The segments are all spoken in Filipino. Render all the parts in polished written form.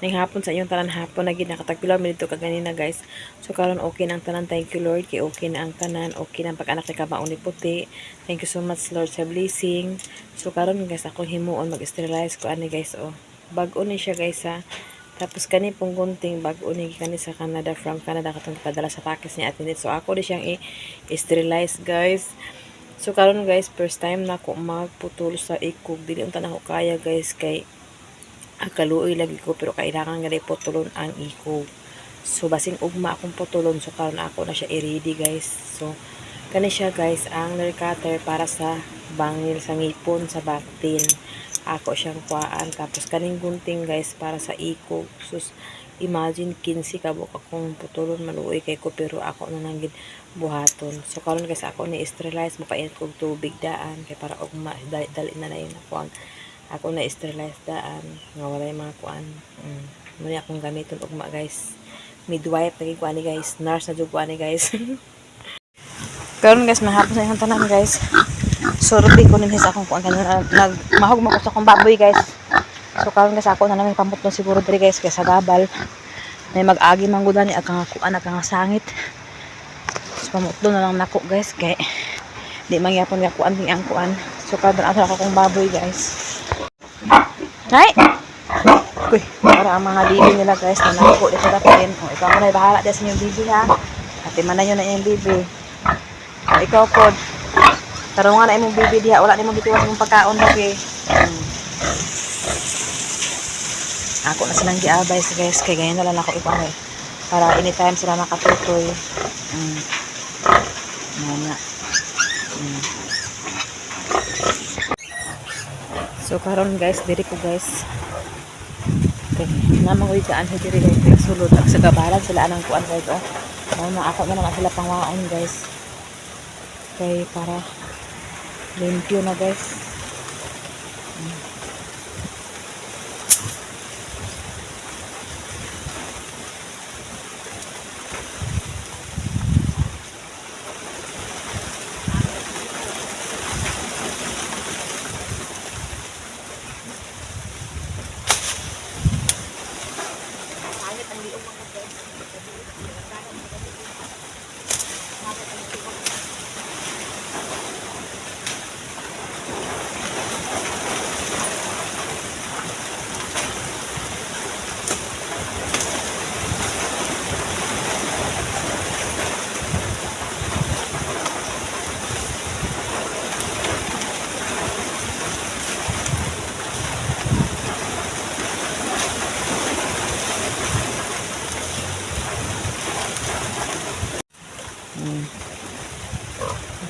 ning hapon sa inyong tanan hapon na ginakatagpilaw mi dito kaganina guys. So karon okay na ang tanan, thank you Lord, kay okay na ang tanan, okay na ang pag-anak ni kabaon ni puti. Thank you so much Lord sa blessing. So karon guys ako himuon mag-sterilize ko ani guys oh. Bag-o ni siya guys ha. Tapos kani pong gunting bag-o ni kani sa Canada, from Canada katong padala sa package ni Atin. So ako di siyang i-sterilize guys. So karon guys, first time na ako magputol sa ikog. Dili unta na ako kaya guys kay kaluoy lagi ko, pero kailangan nga putulon ang ikog. So basing ugma akong putulon, so karon ako na siya i-ready guys. So kani siya guys ang nail cutter para sa bangil sa ngipon sa baktin. Ako siyang kuhaan, tapos kaning gunting guys para sa ikog. So imagine 15 kabuk akong putulon, maluoy kay ko, pero ako na nanggid buhaton. So karon guys ako ni sterilize mo painit kog tubig daan kay para ugma dali na yun ako na sterilize daan nga wala yung mga kuan. Muna akong gamiton ugma guys. Midwife lagi kuan ni guys, nurse na jud kuan ni guys. Karon guys mahapon sa inyong tanan guys. Sorbi ko nimhis akong kuan kanina, nagmahog man ko sa akong baboy guys. So karon guys ako na namin pamutlo siguro diri guys kay sa gabal. May mag-agi man gud ni akang kuan akang sangit. So pamutlo na lang nako guys kay di mangyapon nga kuan ding ang kuan. So karon ako akong baboy guys. Hay! Uy, para ang mga bibi nila guys na nakupo dito natin. O, ikaw mo na bahala dyan sa inyong bibi ha. At man na yun na yung bibi. O, ikaw po. Tarungan na yung bibi diha. Wala na yung bitiwas mong pagkaon lagi. Ako na silang giabay guys. Kaya ganyan na lang ako ipamay. Para anytime sila makatutoy. Yan na. So karon guys, diri ko guys. Okay, namang gaan sa diri guys, sulod ak sa gabaran sila anang kuan guys oh. Na ako na naman sila pangwaon guys. Kay para limpyo na guys.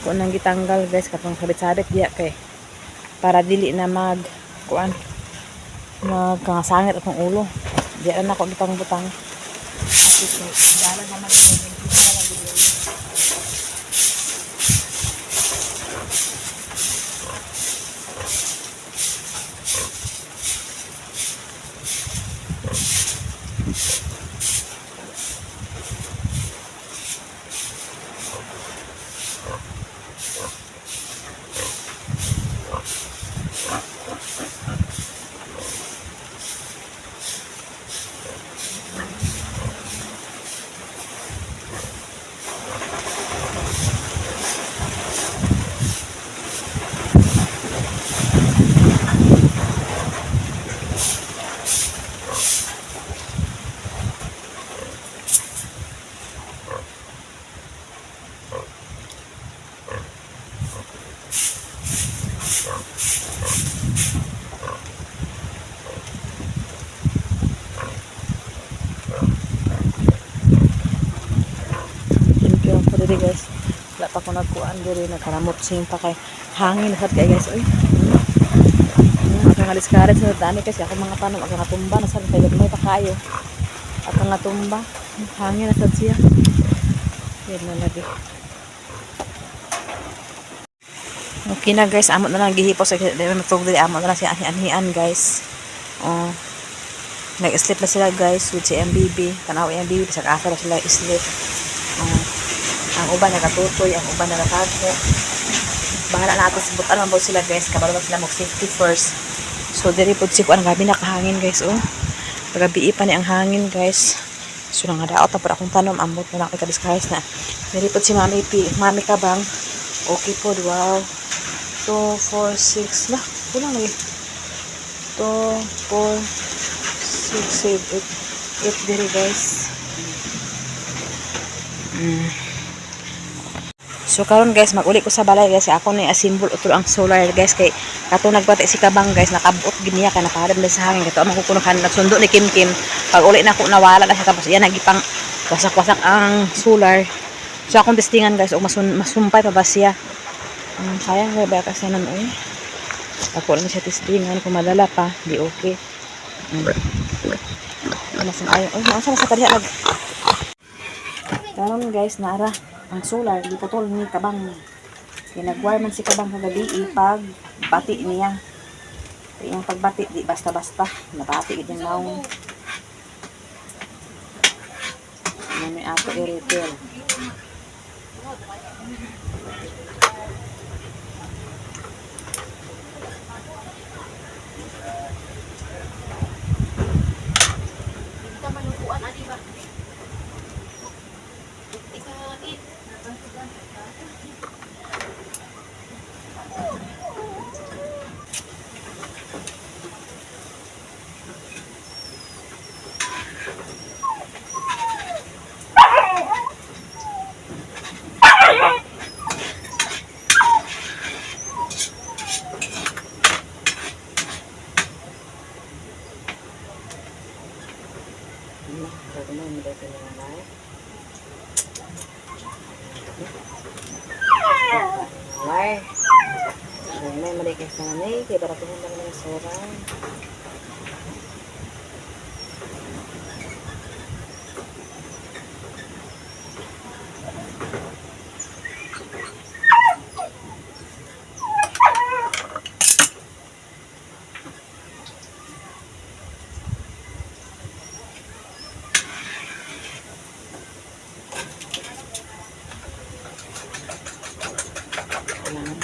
Ako nang gitanggal guys katong sabit-sabit diya kay para dili na mag kuan magkasangit akong ulo. Diya na ako butang-butang. Kasi dala naman yung diri guys. Wala pa ko nagkuan diri, nagkaramotsing pa kay hangin sad kay guys. Uy. Ako nga discourage sa dani kasi ako mga tanom ako natumba na sad kay may pa kayo. Ako natumba. Hangin na sad siya. Yan na lagi. Okay na guys, amo na lang gihipos sa matug diri, amo na lang siya ani-anian guys. Oh. Nag-sleep na sila guys with si MBB. Tanaw yung MBB sa asa na sila sleep. Ang uban nakatutoy, ang uban na nakago. Bahala natin sa butan man sila guys, kabalo sila mag safety first. So diri pud si kuan gabi nakahangin guys oh. Pagabi pa ni ang hangin guys. So nga daot na po akong tanom ambot na lang kay guys na. Nilipot si Mami Kabang. Okay po, wow. 2, 4, 6 na. Kulang lagi. 2, 4, 6, 7, 8 diri guys. So karon guys, maguli ko sa balay guys. Ako ni asimbol utol ang solar guys kay kato nagbati si Kabang guys, nakabuot gid niya kay napaharap na sa hangin. Kato amo kuno kan nagsundo ni Kim Kim. Pag uli na ako nawala na siya tapos yan nagipang wasak-wasak ang solar. So akong testingan guys, og masumpay pa ba siya. Sayang ba kasi nan oy. Ako lang siya testingan kung madala pa, di okay. Masang ayo. Oy, mausa sa kadiha nag. Karon guys, naara ang solar di putol ni Kabang. Ginagwar man si Kabang kagabi ipag bati niya. Yung pagbati di basta-basta, nabati gid yung naong. Ano may ato i-repair. Why? May malikas na ni, kaya para pumunta ng mga soran.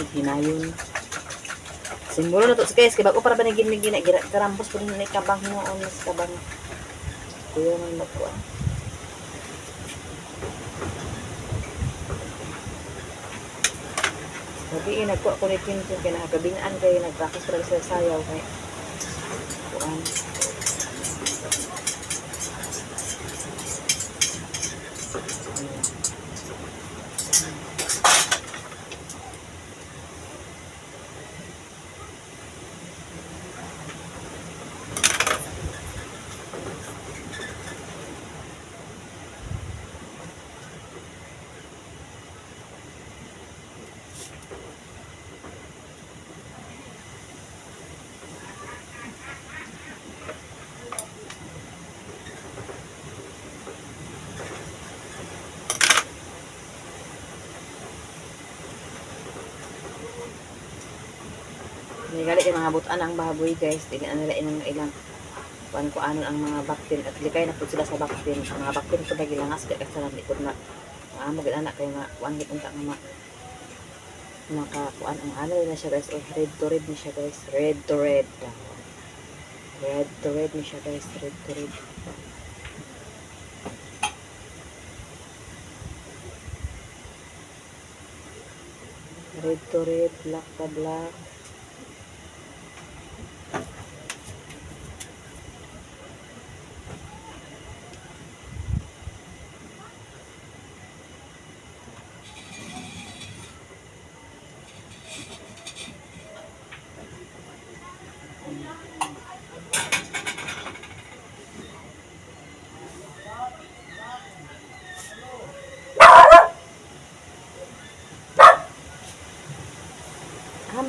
Hinayon. Simbolo na to guys, kay bago para ba naging karambos po ni Kabang noon mas Kabang. Kuya man magkuan. Sabi nagkuha ko ni Tintin kay nakagabinaan kay nag-practice para sa sayaw kay kuan. Nigali kay mga butan ang baboy guys, dili na nila inang ilang kuan ko anon ang mga baktin at likay na pud sila sa baktin. Ang mga baktin pud nagilangas kay sa likod na amo gid anak kay nga kuan gid unta nga maka kuan ang ano na siya guys, red to red ni siya guys, red to red. Red to red ni siya guys, red to red. Red to red, black to black.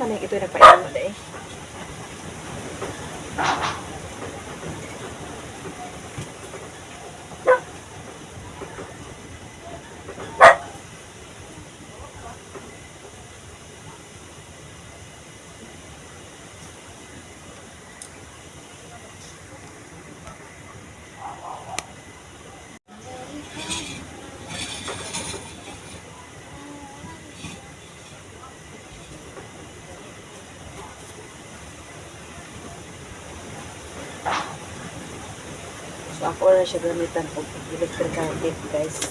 Maning ito yung nagpailan mo dahil. So ako na siya gamitan og electrical tape guys.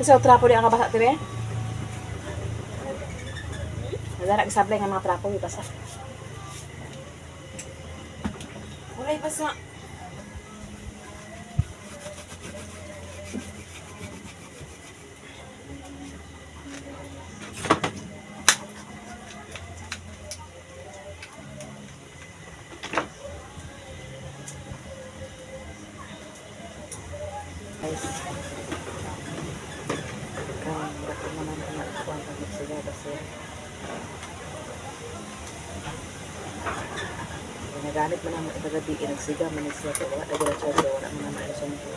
Kasi trapo di ang kabasa tibe. Wala nagsablay nga mga trapo yung basa. Wala basa. Guys. Bakit naman kuwan pag sila kasi nagalit man ang itagabi inagsiga man siya ko wala dagala siya wala man ang malusong ko.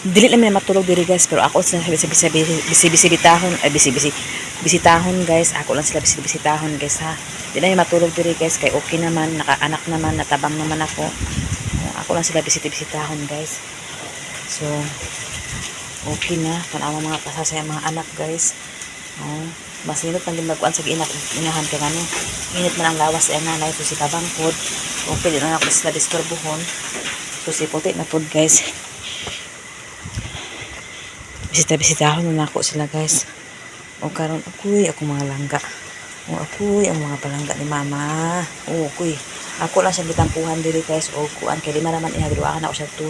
Dili naman matulog diri guys pero ako sa bisibitahon ay bisitahon guys ako lang sila bisitahon guys ha. Di na matulog diri guys kay okay naman nakaanak naman natabang naman ako. Ako lang sila bisitahon guys. So okay na kanawa mga kasasaya mga anak guys. Mas init man din magkuan sa inahan kay ano. Init man ang lawas ay nanay so si tabangkod. Okay din na ako sila disturbuhon. So si puti na pod guys. Bisita-bisitahon na ako sila guys. O karon ako'y ako mga langga. O ako'y ang mga palangga ni mama. O ako'y. Ako lang siya bitampuhan diri guys. O kuan kay lima naman ihagduakan ako siya 2,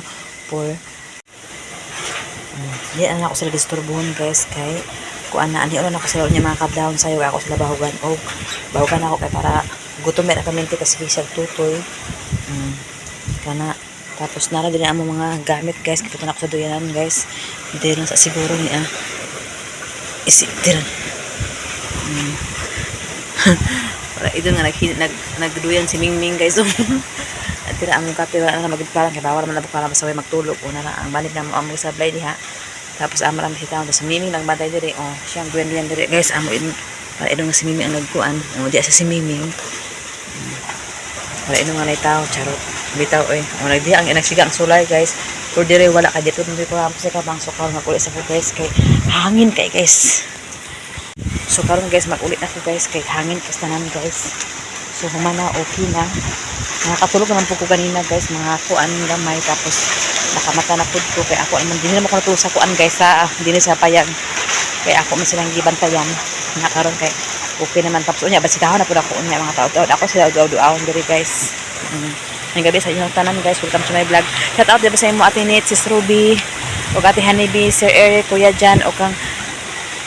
4. Yan na ako sila disturbuhon guys kay kuan na ani ako sila niya mga kabdahon sayo ako sila bahugan og bahugan ako kay para gutom na kami kasi siya tutoy. Kana tapos nara din ang mga gamit guys kita na ako sa duyanan guys dito lang sa siguro niya isitiran para ito nga nagduyan si Mingming guys at tira ang kape wala na magigparang kaya bawal man na para masaway magtulog una na ang balik na mo ang sablay diha tapos amaram si taon tapos si Mingming lang batay diri siyang duyan diri guys amo para ito nga si Mingming ang nagkuan di sa si Mingming para ito nga na tao charot bitaw nagdiha ang nagsiga ang solar guys or dire wala ka dito hindi ko sa kabang so karon mag-uli sa ko guys kay hangin kay guys so karon guys mag-uli na ko guys kay hangin kas tanan guys so humana okay na nakatulog naman po ko kanina guys mga kuan gamay tapos nakamata na pud ko kay ako naman dinhi naman ko natulog sa kuan guys sa dinhi sa payag kay ako man silang gibantayan na karon kay okay naman tapos unya basitahon na pud ako unya mga tao ako sila duaw-duaw diri guys ang gabi sa inyong tanan guys, welcome to my vlog. Shout out diba sa imo Ate Nate, Sis Ruby, o Ate Honeybee, Sir Eric, Kuya Jan, o kang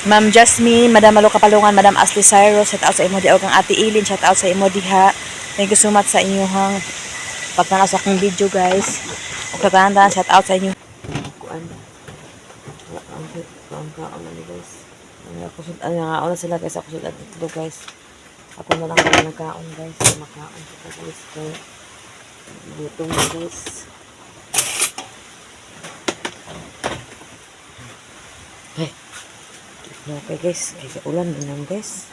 Ma'am Jasmine, Madam Malo Kapalungan, Madam Ashley Cyrus, shout out sa imo di, o kang Ate Eileen, shout out sa imo diha. Thank you so much sa inyong pagtanas akong video guys. O katandaan, shout out sa inyo. Ano sila guys, ako sila dito guys. Ako na lang nagkaon guys, makaon sa guys kay gutom na guys. Okay guys, kaya ulan din guys.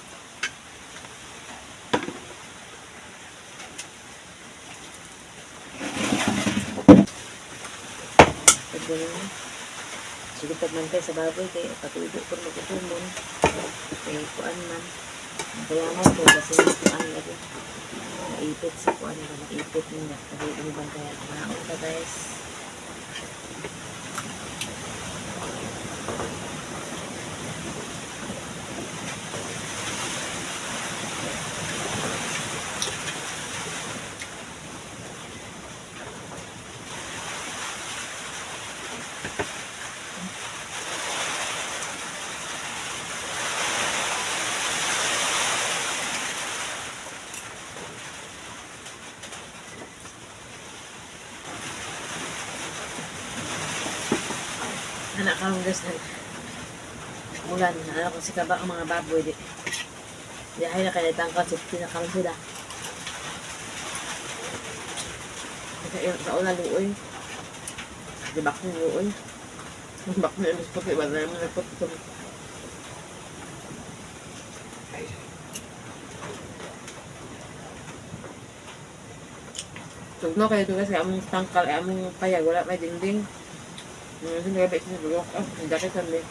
Pagdaling. Sige, pagmantay sa baboy kay patuloy ko magkutumon. Kaya kuan man. Kaya nga po, kasi kuan lagi. Naipit sa kuan nila. Naipit nila. Kaya inibang kaya. Naon ka guys. Anak ka guys na ulan. Anak ko si Kaba ang mga baboy di. Di ay na kaya tangkal sa pinakalan sila. Kasi sa ulan luoy. Di bak na luoy. Bak na ilis puti. Wala naman na puti. Tugno kayo ito guys. Kaya among tangkal. Kaya among payag. Wala may dingding. Hindi nga ba ito sa bulok? Ang daki kami.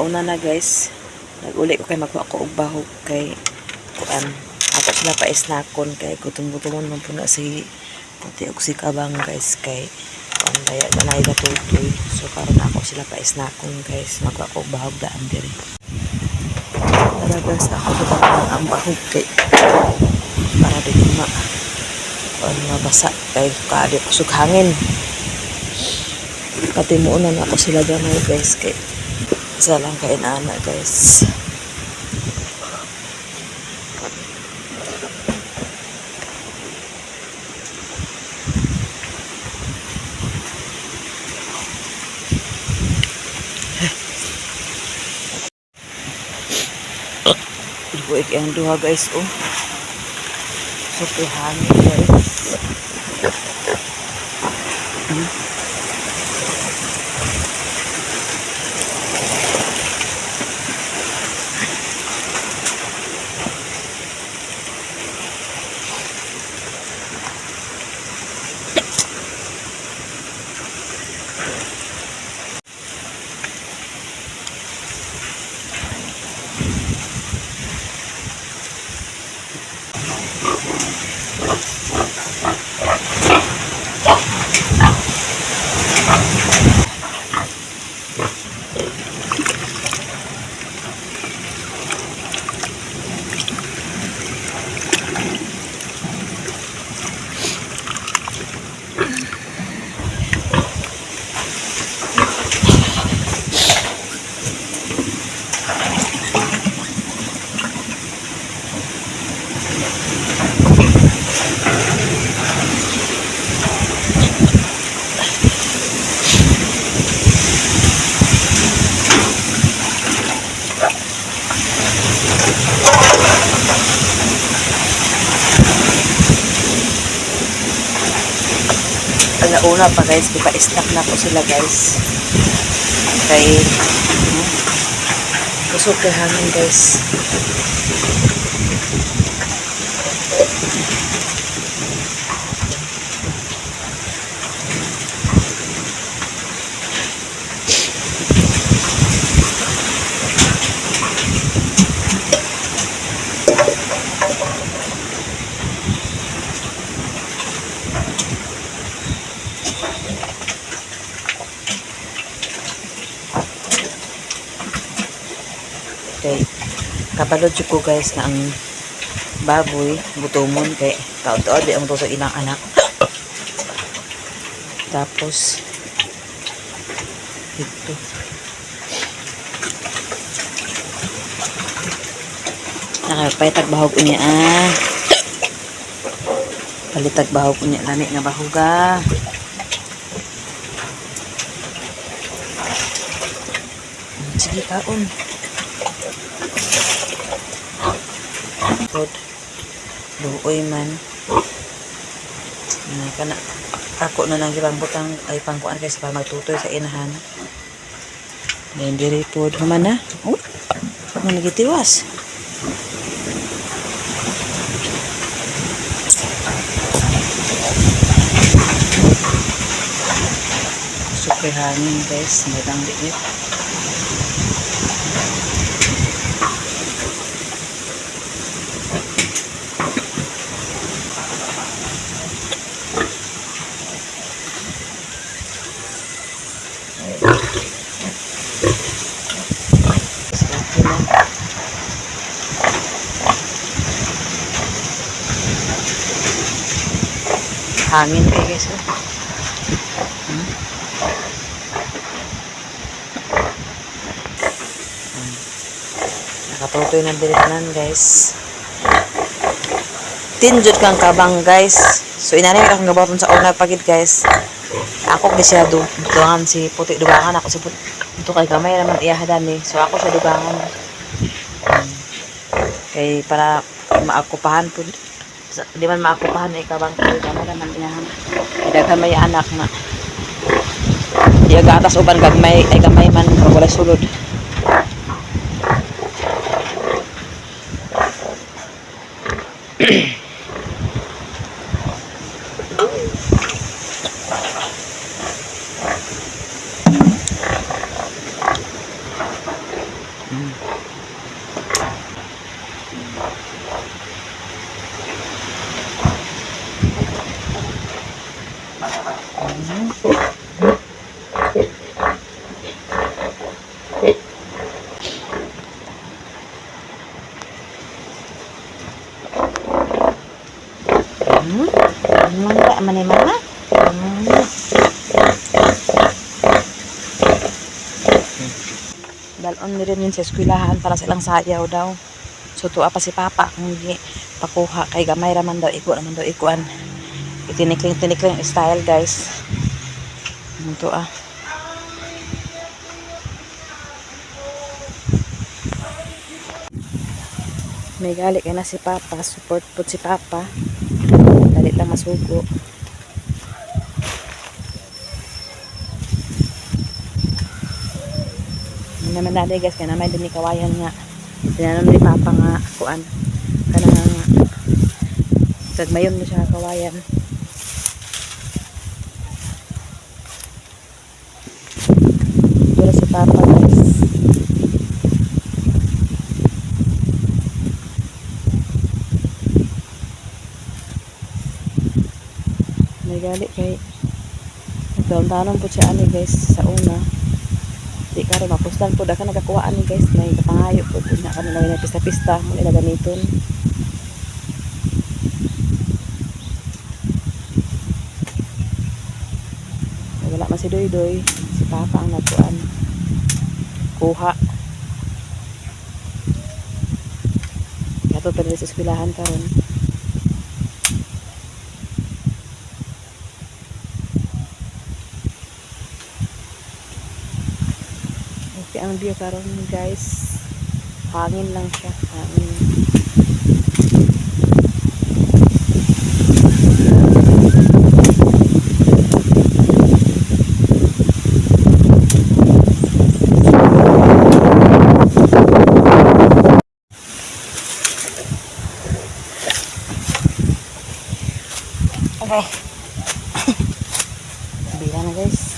Una na guys. Nag-uli ko kay magwa ko og bahog kay kuan. Ako sila pa isnakon kay gutom-gutomon man puno si puti og si Kabang guys kay kuan daya na natutoy. So karon ako sila pa isnakon guys. Magwa ko og bahog daan diri. Tara guys, ako dito ang bahog kay para di ma kuan mabasa kay kadi kusog hangin. Pati muunan ako sila gamay guys kay isa lang kain ana guys. Buik yang duha guys oh. Super hangin guys. Una pa guys, ipa-stack na po sila guys. Kay kusog kay hangin guys. Okay. Kapalod ko guys na ang baboy gutomon kay taod-taod di ang tuso ilang anak. Tapos ito nakapaytag bahog unya palitag bahog unya lani nga bahoga. Sige kaon. Luoy man Kana ako na lang ibang butang ay pangkuan kasi para magtutoy sa inahan. Then diri po naman na. Oh, nagitiwas. Super hangin guys, madang liit. Hangin kayo guys. Nakatutoy na diritanan guys. Tinjud kang kabang guys. So inanay akong gabaton sa una pagid guys. Ako di siya dugangan si puti dugangan ako si puti. Ito kay gamay naman iyahadan ni. So ako siya dugangan. Kay para maakupahan po di man maakupahan ay kabang kay gamay naman iyahan. Daghan may anak na. Di agatas uban gagmay ay gamay man wala sulod. Mangga man ni mama. Dalon ni rin yun sa eskwelahan para silang sayaw daw. So tuwa pa si papa kung hindi pakuha kay gamay raman daw naman daw ikuan. Itinikling style guys. Ito May gali kay na si papa, support po si papa. Dali lang masugo. Naman dali guys, kaya naman din ni kawayan nga. Tinanom ni papa nga kuan. Kanang tagmayon mo siya kawayan. Dito si papa guys. May gali kay nagtaon-tanon po siya ani guys sa una. Di karo mapustan po daka nagakuha ani guys, may kapangayo po na kanila na pista-pista mo nila ganiton. Wala man si Doy-Doy, si papa ang nagkuan. Kuha. Kato pa rin sa eskwelahan karon. Okay ang view karon guys. Hangin lang siya, hangin. Okay. Bila na guys.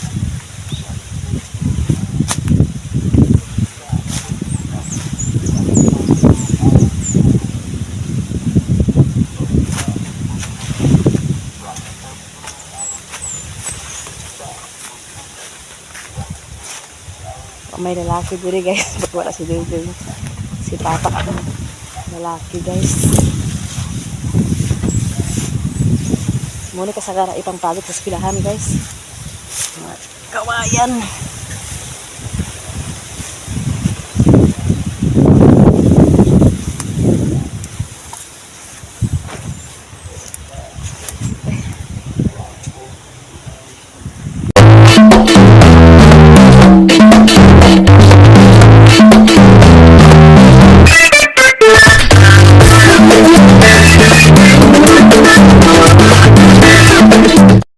May lalaki diri guys, ba't wala si Doy-Doy? Si papa lalaki guys. Muna kasagara ipang pagod sa eskwelahan guys. Kawayan.